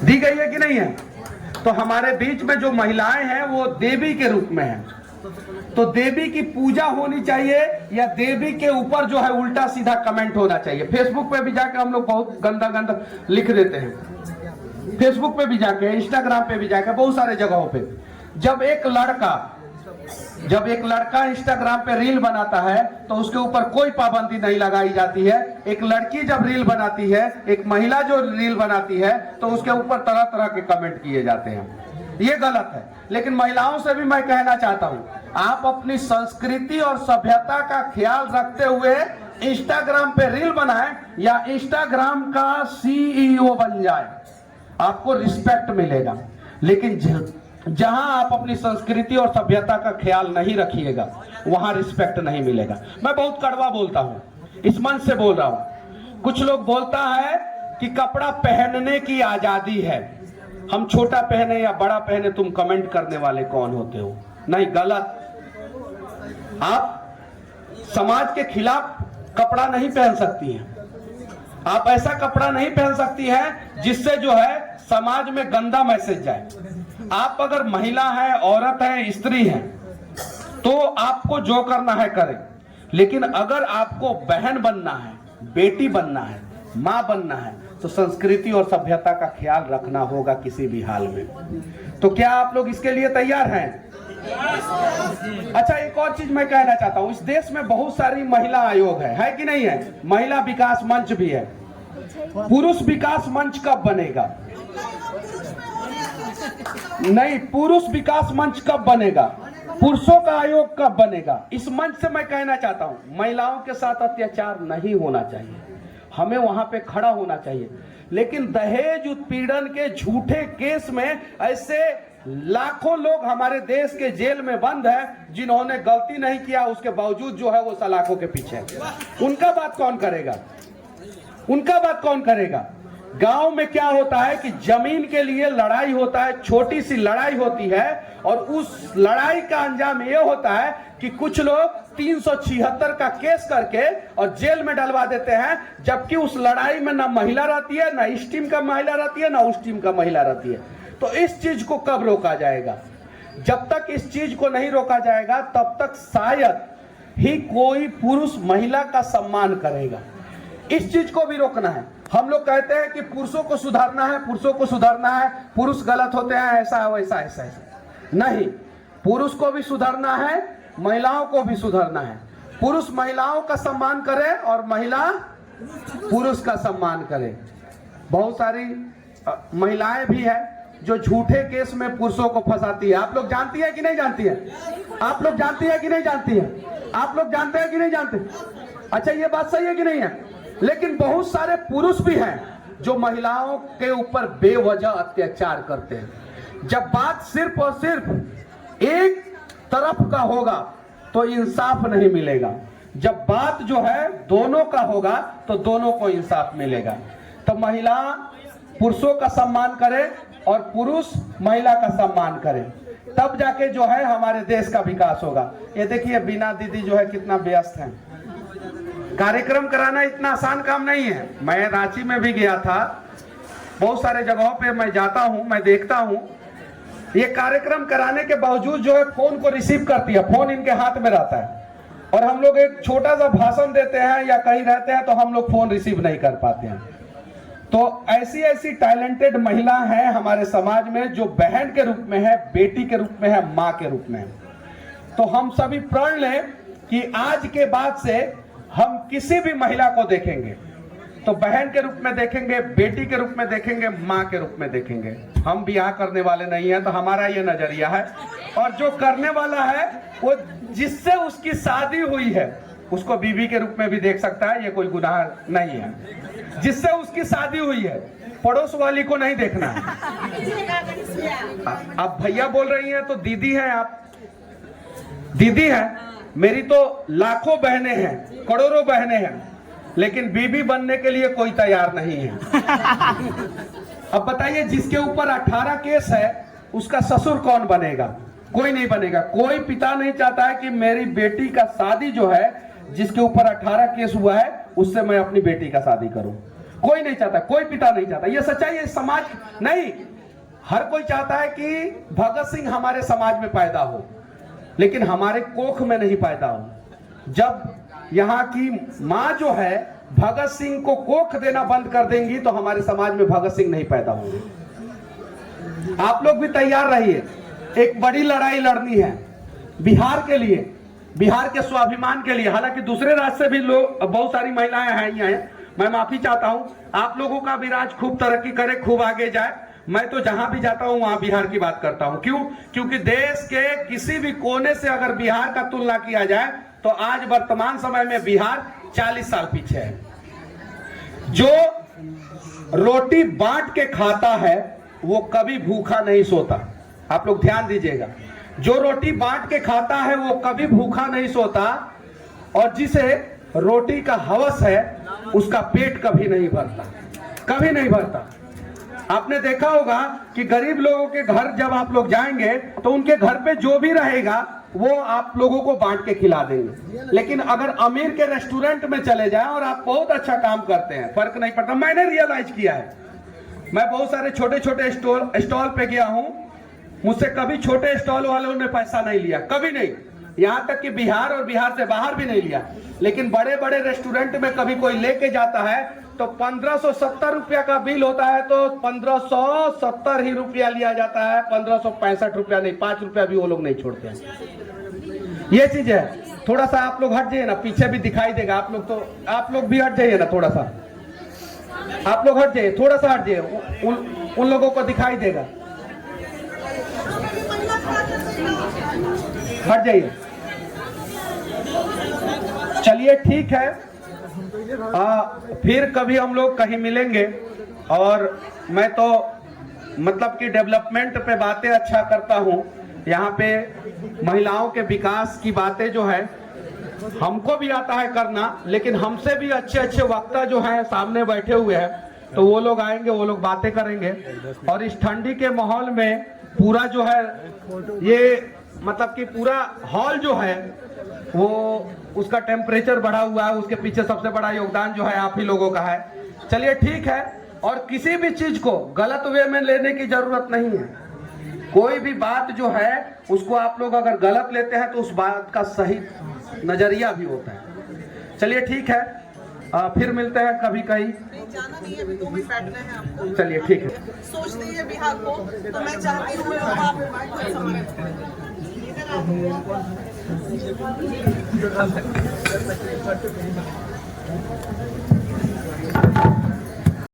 दी गई है कि नहीं है? तो हमारे बीच में जो महिलाएं हैं वो देवी के रूप में हैं, तो देवी की पूजा होनी चाहिए या देवी के ऊपर जो है उल्टा सीधा कमेंट होना चाहिए? फेसबुक पे भी जाके हम लोग बहुत गंदा गंदा लिख देते हैं, फेसबुक पे भी जाके, इंस्टाग्राम पे भी जाके, बहुत सारे जगहों पे। जब एक लड़का इंस्टाग्राम पे रील बनाता है तो उसके ऊपर कोई पाबंदी नहीं लगाई जाती है। एक लड़की जब रील बनाती है, एक महिला जो रील बनाती है, तो उसके ऊपर तरह तरह के कमेंट किए जाते हैं। ये गलत है। लेकिन महिलाओं से भी मैं कहना चाहता हूं, आप अपनी संस्कृति और सभ्यता का ख्याल रखते हुए इंस्टाग्राम पे रील बनाएं या इंस्टाग्राम का CEO बन जाए, आपको रिस्पेक्ट मिलेगा। लेकिन जहां आप अपनी संस्कृति और सभ्यता का ख्याल नहीं रखिएगा, वहां रिस्पेक्ट नहीं मिलेगा। मैं बहुत कड़वा बोलता हूं, इस मन से बोल रहा हूं। कुछ लोग बोलता है कि कपड़ा पहनने की आजादी है, हम छोटा पहने या बड़ा पहने, तुम कमेंट करने वाले कौन होते हो? नहीं, गलत। आप समाज के खिलाफ कपड़ा नहीं पहन सकती हैं। आप ऐसा कपड़ा नहीं पहन सकती हैं जिससे जो है समाज में गंदा मैसेज जाए। आप अगर महिला है, औरत है, स्त्री है, तो आपको जो करना है करें। लेकिन अगर आपको बहन बनना है, बेटी बनना है, माँ बनना है, तो संस्कृति और सभ्यता का ख्याल रखना होगा किसी भी हाल में। तो क्या आप लोग इसके लिए तैयार हैं? अच्छा, एक और चीज मैं कहना चाहता हूं, इस देश में बहुत सारी महिला आयोग है कि नहीं है? महिला विकास मंच भी है। पुरुष विकास मंच कब बनेगा? नहीं, पुरुष विकास मंच कब बनेगा? पुरुषों का आयोग कब बनेगा? इस मंच से मैं कहना चाहता हूं, महिलाओं के साथ अत्याचार नहीं होना चाहिए, हमें वहां पे खड़ा होना चाहिए। लेकिन दहेज उत्पीड़न के झूठे केस में ऐसे लाखों लोग हमारे देश के जेल में बंद हैं जिन्होंने गलती नहीं किया, उसके बावजूद जो है वो सलाखों के पीछे। उनका बात कौन करेगा? उनका बात कौन करेगा? गांव में क्या होता है कि जमीन के लिए लड़ाई होता है, छोटी सी लड़ाई होती है, और उस लड़ाई का अंजाम यह होता है कि कुछ लोग 376 का केस करके और जेल में डलवा देते हैं, जबकि उस लड़ाई में ना महिला रहती है, ना इस टीम का महिला रहती है, ना उस टीम का महिला रहती है। तो इस चीज को कब रोका जाएगा? जब तक इस चीज को नहीं रोका जाएगा तब तक शायद ही कोई पुरुष महिला का सम्मान करेगा। इस चीज को भी रोकना है। हम लोग कहते हैं कि पुरुषों को सुधारना है, पुरुषों को सुधारना है, पुरुष गलत होते हैं, ऐसा है, वैसा, ऐसा ऐसा। नहीं, पुरुष को भी सुधारना है, महिलाओं को भी सुधारना है। पुरुष महिलाओं का सम्मान करे और महिला पुरुष का सम्मान करे। बहुत सारी महिलाएं भी है जो झूठे केस में पुरुषों को फंसाती है। आप लोग जानती है कि नहीं जानती है? आप लोग जानती है कि नहीं जानती है? आप लोग जानते हैं कि नहीं जानते? अच्छा, ये बात सही है कि नहीं है? लेकिन बहुत सारे पुरुष भी हैं जो महिलाओं के ऊपर बेवजह अत्याचार करते हैं। जब बात सिर्फ और सिर्फ एक तरफ का होगा तो इंसाफ नहीं मिलेगा। जब बात जो है दोनों का होगा तो दोनों को इंसाफ मिलेगा। तो महिला पुरुषों का सम्मान करे और पुरुष महिला का सम्मान करे, तब जाके जो है हमारे देश का विकास होगा। ये देखिए, बीना दीदी जो है कितना व्यस्त है। कार्यक्रम कराना इतना आसान काम नहीं है। मैं रांची में भी गया था, बहुत सारे जगहों पे मैं जाता हूं, मैं देखता हूं, ये कार्यक्रम कराने के बावजूद जो है फोन को रिसीव करती है, फोन इनके हाथ में रहता है, और हम लोग एक छोटा सा भाषण देते हैं या कहीं रहते हैं तो हम लोग फोन रिसीव नहीं कर पाते हैं। तो ऐसी ऐसी टैलेंटेड महिला है हमारे समाज में जो बहन के रूप में है, बेटी के रूप में है, माँ के रूप में है। तो हम सभी प्रण लें कि आज के बाद से हम किसी भी महिला को देखेंगे तो बहन के रूप में देखेंगे, बेटी के रूप में देखेंगे, माँ के रूप में देखेंगे। हम ब्याह करने वाले नहीं हैं, तो हमारा ये नजरिया है। और जो करने वाला है वो जिससे उसकी शादी हुई है उसको बीवी के रूप में भी देख सकता है, ये कोई गुनाह नहीं है। जिससे उसकी शादी हुई है, पड़ोस वाली को नहीं देखना है। आप भैया बोल रही हैं तो दीदी हैं, आप दीदी हैं। मेरी तो लाखों बहनें हैं, करोड़ों बहनें हैं, लेकिन बीबी बनने के लिए कोई तैयार नहीं है। अब बताइए, जिसके ऊपर 18 केस है उसका ससुर कौन बनेगा? कोई नहीं बनेगा। कोई पिता नहीं चाहता है कि मेरी बेटी का शादी जो है, जिसके ऊपर 18 केस हुआ है, उससे मैं अपनी बेटी का शादी करूं। कोई नहीं चाहता, कोई पिता नहीं चाहता, ये सच्चाई है। समाज नहीं, हर कोई चाहता है कि भगत सिंह हमारे समाज में पैदा हो, लेकिन हमारे कोख में नहीं पैदा हो। जब यहाँ की माँ जो है भगत सिंह को कोख देना बंद कर देंगी तो हमारे समाज में भगत सिंह नहीं पैदा होंगे। आप लोग भी तैयार रहिए, एक बड़ी लड़ाई लड़नी है बिहार के लिए, बिहार के स्वाभिमान के लिए। हालांकि दूसरे राज्य से भी लोग, बहुत सारी महिलाएं हैं, मैं माफी चाहता हूं। आप लोगों का भी राज खूब तरक्की करे, खूब आगे जाए। मैं तो जहां भी जाता हूं वहां बिहार की बात करता हूं। क्यों? क्योंकि देश के किसी भी कोने से अगर बिहार का तुलना किया जाए तो आज वर्तमान समय में बिहार 40 साल पीछे है। जो रोटी बांट के खाता है वो कभी भूखा नहीं सोता। आप लोग ध्यान दीजिएगा, जो रोटी बांट के खाता है वो कभी भूखा नहीं सोता, और जिसे रोटी का हवस है उसका पेट कभी नहीं भरता, कभी नहीं भरता। आपने देखा होगा कि गरीब लोगों के घर जब आप लोग जाएंगे तो उनके घर पे जो भी रहेगा वो आप लोगों को बांट के खिला देंगे। लेकिन अगर अमीर के रेस्टोरेंट में चले जाएं और आप बहुत अच्छा काम करते हैं, फर्क नहीं पड़ता। मैंने रियलाइज किया है, मैं बहुत सारे छोटे छोटे स्टॉल पे गया हूं, मुझसे कभी छोटे स्टॉल वालों ने पैसा नहीं लिया, कभी नहीं। यहाँ तक कि बिहार और बिहार से बाहर भी नहीं लिया। लेकिन बड़े बड़े रेस्टोरेंट में कभी कोई लेके जाता है तो 1570 रुपया का बिल होता है तो 1570 ही रुपया लिया जाता है, 1565 रुपया नहीं, 5 रुपया भी वो लोग नहीं छोड़ते हैं। ये चीज है। थोड़ा सा आप लोग हट जाइए ना, पीछे भी दिखाई देगा। आप लोग भी हट जाइए ना, थोड़ा सा आप लोग हट जाइए, थोड़ा सा हट जाइए, उन लोगों को दिखाई देगा। हट जाइए। चलिए ठीक है, फिर कभी हम लोग कहीं मिलेंगे। और मैं तो मतलब कि डेवलपमेंट पे बातें अच्छा करता हूँ। यहाँ पे महिलाओं के विकास की बातें जो है हमको भी आता है करना, लेकिन हमसे भी अच्छे अच्छे वक्ता जो हैं सामने बैठे हुए हैं, तो वो लोग आएंगे, वो लोग बातें करेंगे। और इस ठंडी के माहौल में पूरा जो है ये मतलब कि पूरा हॉल जो है वो उसका टेम्परेचर बढ़ा हुआ है, उसके पीछे सबसे बड़ा योगदान जो है आप ही लोगों का है। चलिए ठीक है, और किसी भी चीज को गलत वे में लेने की जरूरत नहीं है। कोई भी बात जो है उसको आप लोग अगर गलत लेते हैं तो उस बात का सही नजरिया भी होता है। चलिए ठीक है, फिर मिलते हैं कभी कहीं। जाना नहीं है, अभी 2 मिनट बैठना है आपको। चलिए ठीक है। सोच रही है बिहार को, तो मैं चाहती हूँ आप इधर